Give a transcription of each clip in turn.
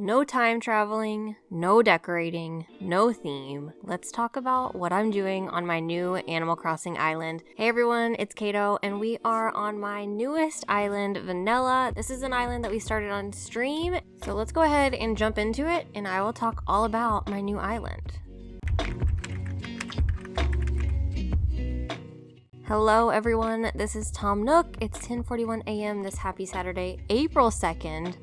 No time traveling, no decorating, no theme. Let's talk about what I'm doing on my new Animal Crossing island. Hey everyone, it's Caito, and we are on my newest island, Vanilla. This is an island that we started on stream, so let's go ahead and jump into it, and I will talk all about my new island. Hello everyone, this is Tom Nook. It's 10:41 a.m. this happy Saturday, April 2nd.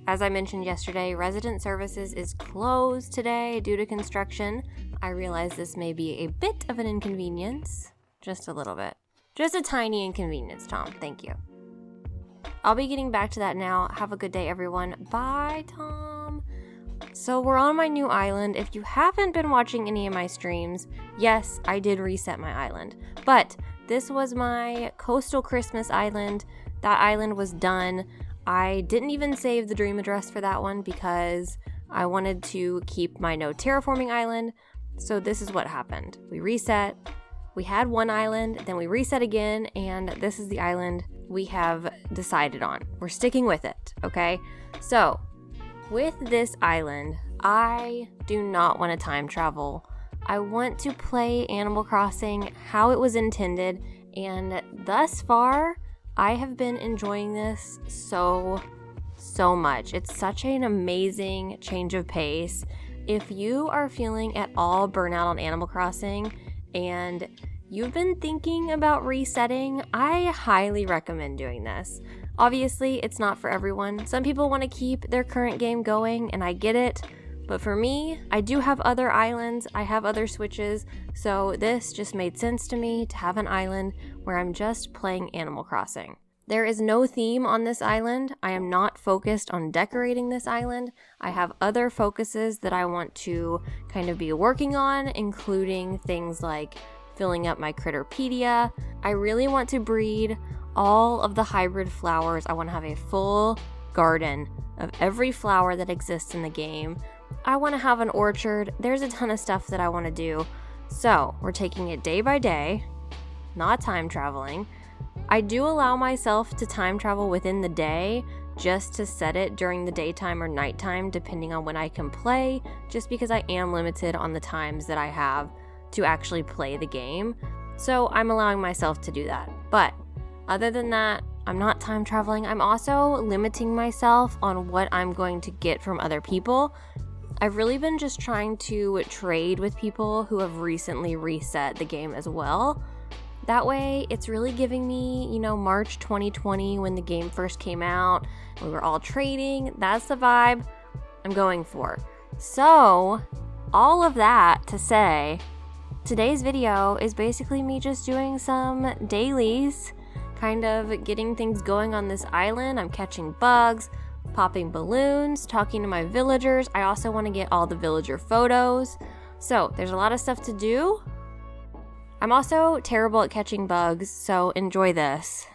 As I mentioned yesterday, resident services is closed today due to construction. I realize this may be a bit of an inconvenience. Just a little bit. Just a tiny inconvenience, Tom. Thank you. I'll be getting back to that now. Have a good day, everyone. Bye, Tom. So we're on my new island. If you haven't been watching any of my streams, yes, I did reset my island. But this was my coastal Christmas island. That island was done. I didn't even save the dream address for that one because I wanted to keep my no terraforming island. So this is what happened. We reset, we had one island, then we reset again, and this is the island we have decided on. We're sticking with it, okay? So with this island, I do not want to time travel. I want to play Animal Crossing how it was intended, and thus far, I have been enjoying this so much. It's such an amazing change of pace. If you are feeling at all burnout on Animal Crossing and you've been thinking about resetting, I highly recommend doing this. Obviously, it's not for everyone. Some people want to keep their current game going, and I get it. But for me, I do have other islands, I have other switches, so this just made sense to me to have an island where I'm just playing Animal Crossing. There is no theme on this island. I am not focused on decorating this island. I have other focuses that I want to kind of be working on, including things like filling up my Critterpedia. I really want to breed all of the hybrid flowers. I want to have a full garden of every flower that exists in the game. I want to have an orchard. There's a ton of stuff that I want to do. So we're taking it day by day, not time traveling. I do allow myself to time travel within the day just to set it during the daytime or nighttime, depending on when I can play, just because I am limited on the times that I have to actually play the game. So I'm allowing myself to do that. But other than that, I'm not time traveling. I'm also limiting myself on what I'm going to get from other people. I've really been just trying to trade with people who have recently reset the game as well. That way, it's really giving me, March 2020 when the game first came out, we were all trading. That's the vibe I'm going for. So, all of that to say, today's video is basically me just doing some dailies, kind of getting things going on this island. I'm catching bugs, popping balloons, talking to my villagers. I also want to get all the villager photos. So there's a lot of stuff to do. I'm also terrible at catching bugs, so enjoy this.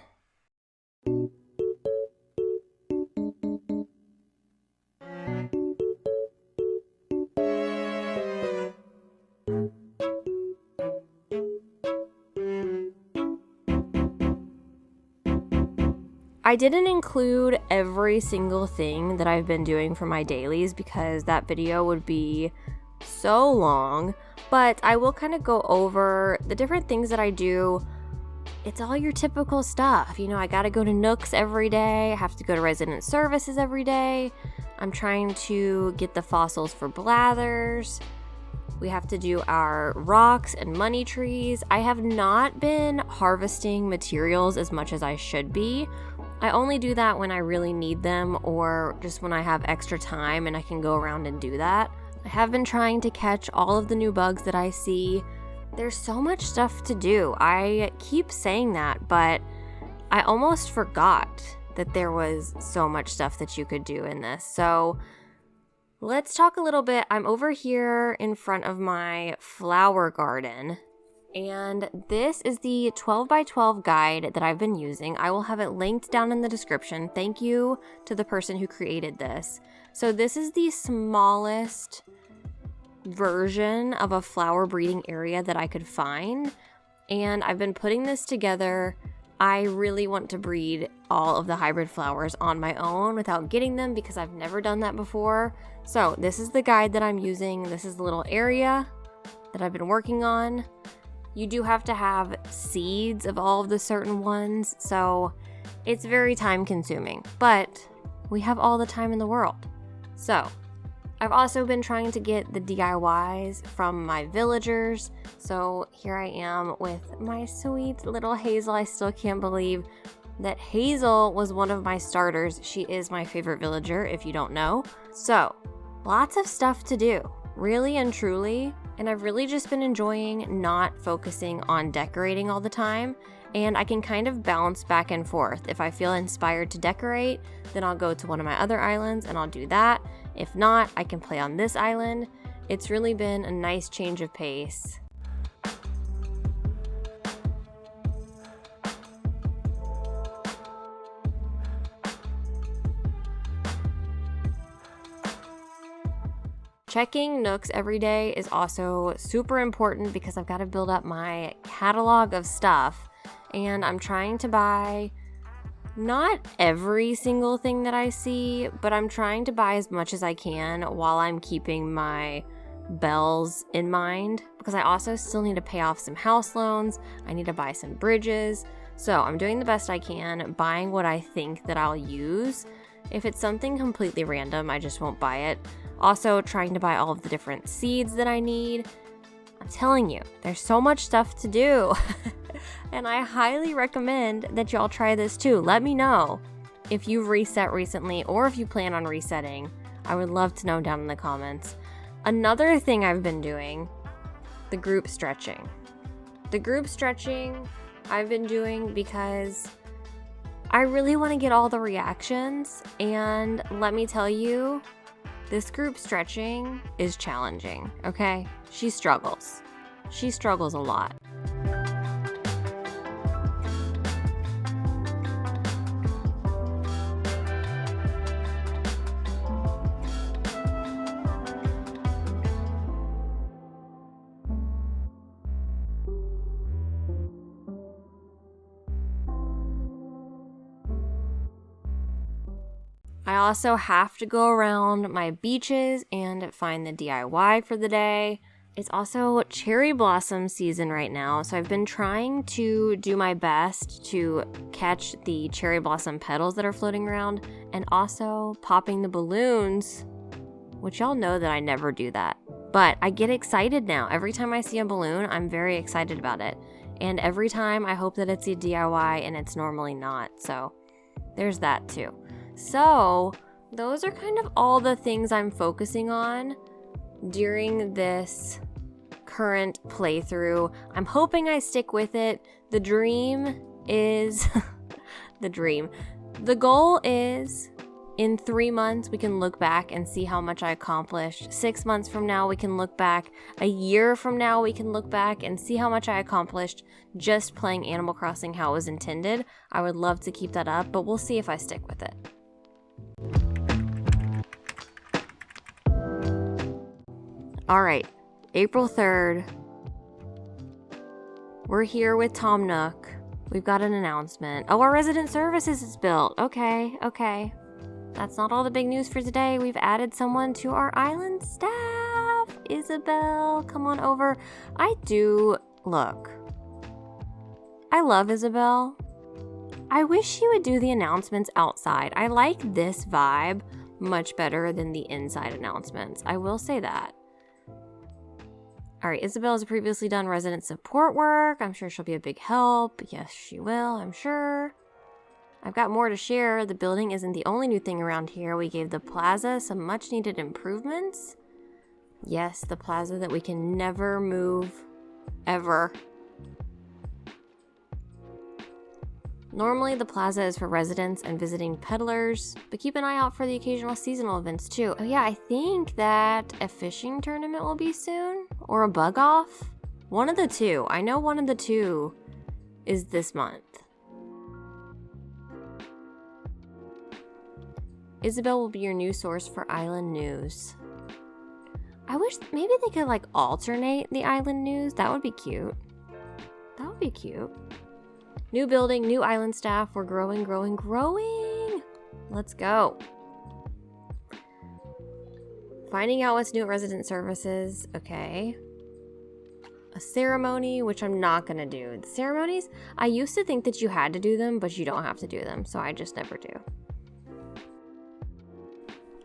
I didn't include every single thing that I've been doing for my dailies because that video would be so long, but I will kind of go over the different things that I do. It's all your typical stuff. I gotta go to Nooks every day. I have to go to resident services every day. I'm trying to get the fossils for Blathers. We have to do our rocks and money trees. I have not been harvesting materials as much as I should be. I only do that when I really need them or just when I have extra time and I can go around and do that. I have been trying to catch all of the new bugs that I see. There's so much stuff to do. I keep saying that, but I almost forgot that there was so much stuff that you could do in this. So let's talk a little bit. I'm over here in front of my flower garden, and this is the 12 by 12 guide that I've been using. I will have it linked down in the description. Thank you to the person who created this. So this is the smallest version of a flower breeding area that I could find, and I've been putting this together. I really want to breed all of the hybrid flowers on my own without getting them because I've never done that before. So this is the guide that I'm using. This is the little area that I've been working on. You do have to have seeds of all of the certain ones, so it's very time consuming, but we have all the time in the world. So I've also been trying to get the DIYs from my villagers. So here I am with my sweet little Hazel. I still can't believe that Hazel was one of my starters. She is my favorite villager, if you don't know. So lots of stuff to do, really and truly. And I've really just been enjoying not focusing on decorating all the time. And I can kind of bounce back and forth. If I feel inspired to decorate, then I'll go to one of my other islands and I'll do that. If not, I can play on this island. It's really been a nice change of pace. Checking Nooks every day is also super important because I've got to build up my catalog of stuff, and I'm trying to buy not every single thing that I see, but I'm trying to buy as much as I can while I'm keeping my bells in mind, because I also still need to pay off some house loans. I need to buy some bridges. So I'm doing the best I can, buying what I think that I'll use. If it's something completely random, I just won't buy it. Also trying to buy all of the different seeds that I need. I'm telling you, there's so much stuff to do. And I highly recommend that y'all try this too. Let me know if you've reset recently or if you plan on resetting. I would love to know down in the comments. Another thing I've been doing, the group stretching. The group stretching I've been doing because I really want to get all the reactions, and let me tell you, this group stretching is challenging, okay? She struggles. She struggles a lot. I also have to go around my beaches and find the DIY for the day. It's also cherry blossom season right now, so I've been trying to do my best to catch the cherry blossom petals that are floating around, and also popping the balloons, which y'all know that I never do that. But I get excited now. Every time I see a balloon, I'm very excited about it. And every time I hope that it's a DIY, and it's normally not. So there's that too. So those are kind of all the things I'm focusing on during this current playthrough. I'm hoping I stick with it. The dream is the goal is in 3 months we can look back and see how much I accomplished. 6 months from now we can look back. A year from now we can look back and see how much I accomplished just playing Animal Crossing how it was intended. I would love to keep that up, but we'll see if I stick with it. All right, April 3rd. We're here with Tom Nook. We've got an announcement. Oh, our resident services is built. Okay. That's not all the big news for today. We've added someone to our island staff. Isabel, come on over. I love Isabel. I wish she would do the announcements outside. I like this vibe much better than the inside announcements. I will say that. All right, Isabel has previously done resident support work. I'm sure she'll be a big help. Yes, she will, I'm sure. I've got more to share. The building isn't the only new thing around here. We gave the plaza some much needed improvements. Yes, the plaza that we can never move, ever. Normally, the plaza is for residents and visiting peddlers, but keep an eye out for the occasional seasonal events too. Oh yeah, I think that a fishing tournament will be soon, or a bug off. One of the two. I know one of the two is this month. Isabel will be your new source for island news. I wish maybe they could alternate the island news. That would be cute. New building, new island staff. We're growing, growing, growing. Let's go. Finding out what's new at resident services. Okay. A ceremony, which I'm not going to do. The ceremonies, I used to think that you had to do them, but you don't have to do them. So I just never do.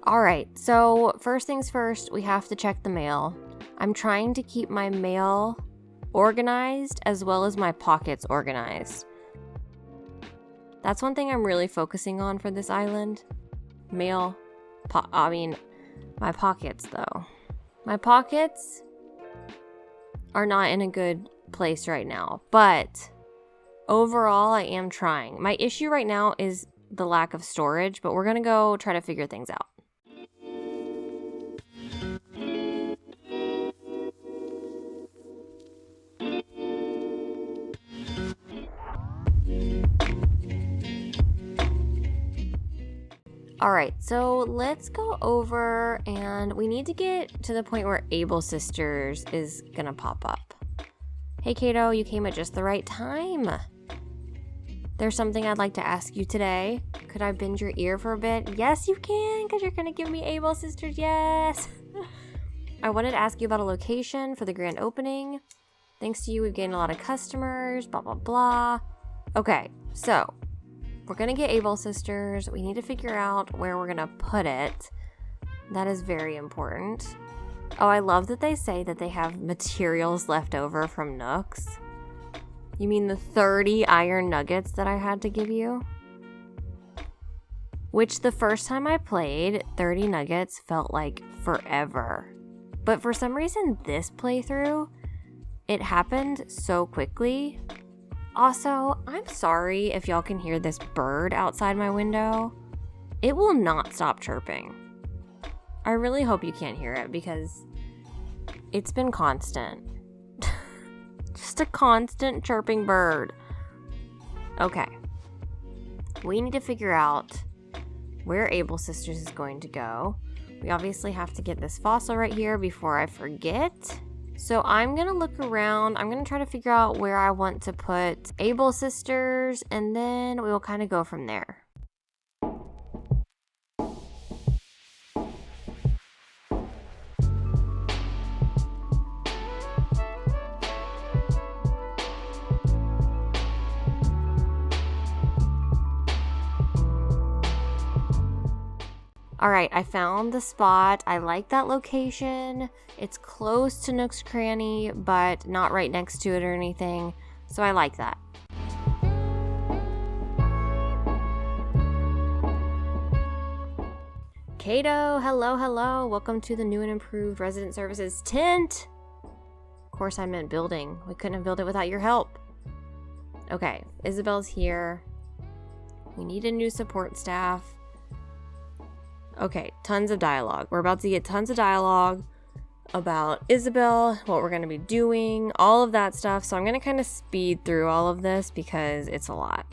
All right. So first things first, we have to check the mail. I'm trying to keep my mail organized as well as my pockets organized. That's one thing I'm really focusing on for this island. My pockets though. My pockets are not in a good place right now, but overall I am trying. My issue right now is the lack of storage, but we're gonna go try to figure things out. All right, so let's go over and we need to get to the point where Able Sisters is gonna pop up. Hey Caito, you came at just the right time. There's something I'd like to ask you today. Could I bend your ear for a bit? Yes, you can, because you're gonna give me Able Sisters, yes. I wanted to ask you about a location for the grand opening. Thanks to you, we've gained a lot of customers, blah, blah, blah. Okay, so we're going to get Able Sisters. We need to figure out where we're going to put it. That is very important. Oh, I love that they say that they have materials left over from Nooks. You mean the 30 iron nuggets that I had to give you? Which the first time I played, 30 nuggets felt like forever. But for some reason, this playthrough, it happened so quickly. Also, I'm sorry if y'all can hear this bird outside my window. It will not stop chirping. I really hope you can't hear it because it's been constant. Just a constant chirping bird. Okay. We need to figure out where Able Sisters is going to go. We obviously have to get this fossil right here before I forget. So I'm going to look around. I'm going to try to figure out where I want to put Able Sisters, and then we will kind of go from there. All right, I found the spot. I like that location. It's close to Nook's Cranny, but not right next to it or anything. So I like that. Caito, hello, hello. Welcome to the new and improved resident services tent. Of course, I meant building. We couldn't have built it without your help. Okay, Isabel's here. We need a new support staff. Okay, tons of dialogue. We're about to get tons of dialogue about Isabel, what we're going to be doing, all of that stuff. So I'm going to kind of speed through all of this because it's a lot.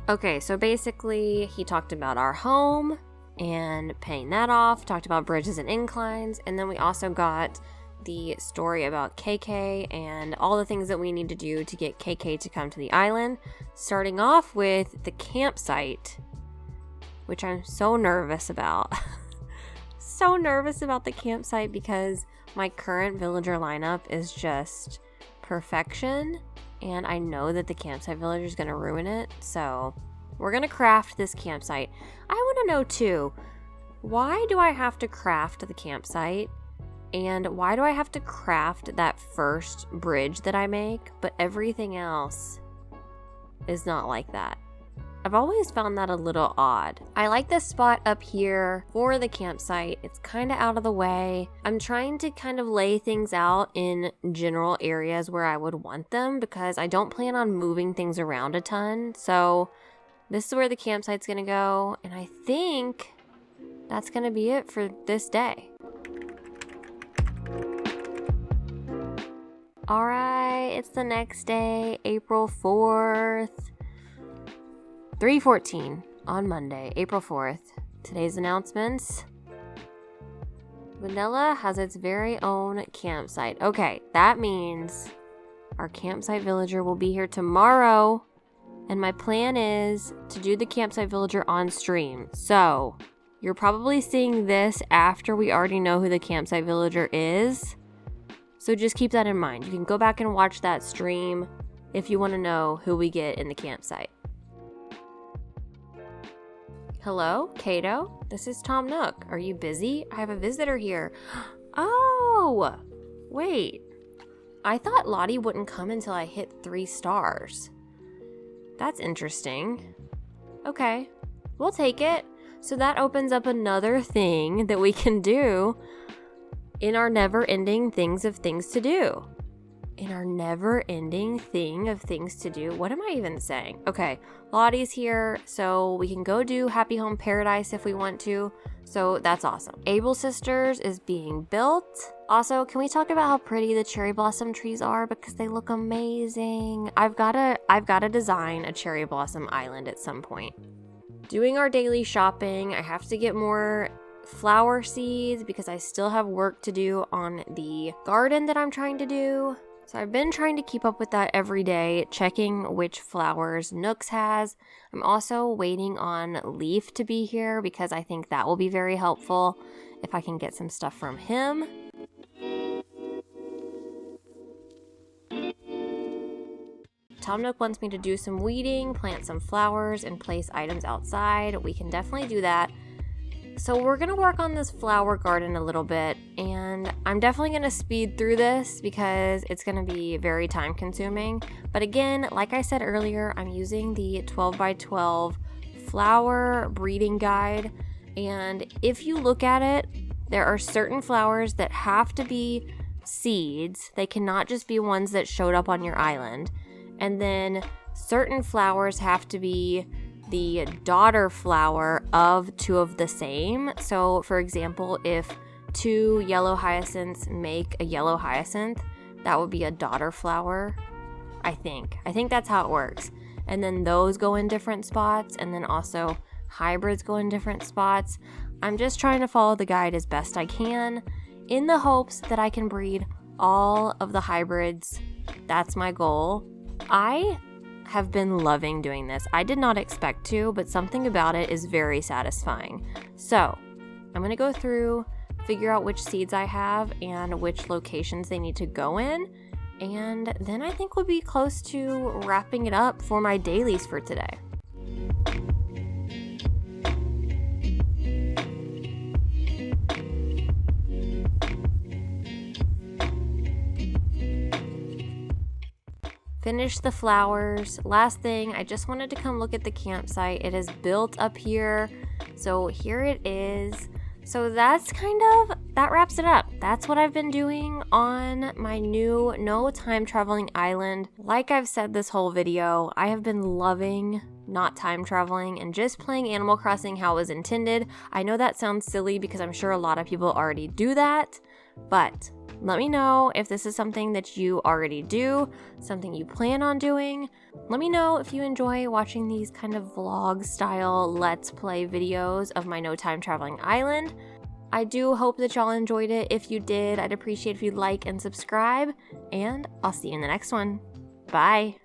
Okay, so basically he talked about our home and paying that off, talked about bridges and inclines, and then we also got the story about KK and all the things that we need to do to get KK to come to the island, starting off with the campsite, which I'm so nervous about. So nervous about the campsite because my current villager lineup is just perfection. And I know that the campsite villager is going to ruin it. So we're going to craft this campsite. I want to know too, why do I have to craft the campsite? And why do I have to craft that first bridge that I make? But everything else is not like that. I've always found that a little odd. I like this spot up here for the campsite. It's kind of out of the way. I'm trying to kind of lay things out in general areas where I would want them because I don't plan on moving things around a ton. So this is where the campsite's gonna go. And I think that's going to be it for this day. All right, it's the next day, April 4th, 3:14 on Monday, April 4th. Today's announcements. Vanilla has its very own campsite. Okay, that means our campsite villager will be here tomorrow. And my plan is to do the campsite villager on stream. So you're probably seeing this after we already know who the campsite villager is. So just keep that in mind. You can go back and watch that stream if you want to know who we get in the campsite. Hello, Caito. This is Tom Nook. Are you busy? I have a visitor here. Oh, wait. I thought Lottie wouldn't come until I hit 3 stars. That's interesting. Okay, we'll take it. So that opens up another thing that we can do in our never-ending things of things to do. In our never-ending thing of things to do. What am I even saying? Okay, Lottie's here, so we can go do Happy Home Paradise if we want to. So that's awesome. Able Sisters is being built. Also, can we talk about how pretty the cherry blossom trees are? Because they look amazing. I've gotta design a cherry blossom island at some point. Doing our daily shopping. I have to get more flower seeds because I still have work to do on the garden that I'm trying to do. So I've been trying to keep up with that every day, checking which flowers Nooks has. I'm also waiting on Leaf to be here because I think that will be very helpful if I can get some stuff from him. Tom Nook wants me to do some weeding, plant some flowers, and place items outside. We can definitely do that. So we're going to work on this flower garden a little bit, and I'm definitely going to speed through this because it's going to be very time consuming. But again, like I said earlier, I'm using the 12x12 flower breeding guide, and if you look at it, there are certain flowers that have to be seeds. They cannot just be ones that showed up on your island. And then certain flowers have to be the daughter flower of 2 of the same. So for example, if 2 yellow hyacinths make a yellow hyacinth, that would be a daughter flower. I think that's how it works. And then those go in different spots, and then also hybrids go in different spots. I'm just trying to follow the guide as best I can in the hopes that I can breed all of the hybrids. That's my goal. I have been loving doing this. I did not expect to, but something about it is very satisfying. So I'm going to go through, figure out which seeds I have and which locations they need to go in, and then I think we'll be close to wrapping it up for my dailies for today. Finish the flowers. Last thing, I just wanted to come look at the campsite. It is built up here. So here it is. So that wraps it up. That's what I've been doing on my new no time traveling island. Like I've said this whole video, I have been loving not time traveling and just playing Animal Crossing how it was intended. I know that sounds silly because I'm sure a lot of people already do that, but let me know if this is something that you already do, something you plan on doing. Let me know if you enjoy watching these kind of vlog style let's play videos of my no time traveling island. I do hope that y'all enjoyed it. If you did, I'd appreciate if you'd like and subscribe, and I'll see you in the next one. Bye.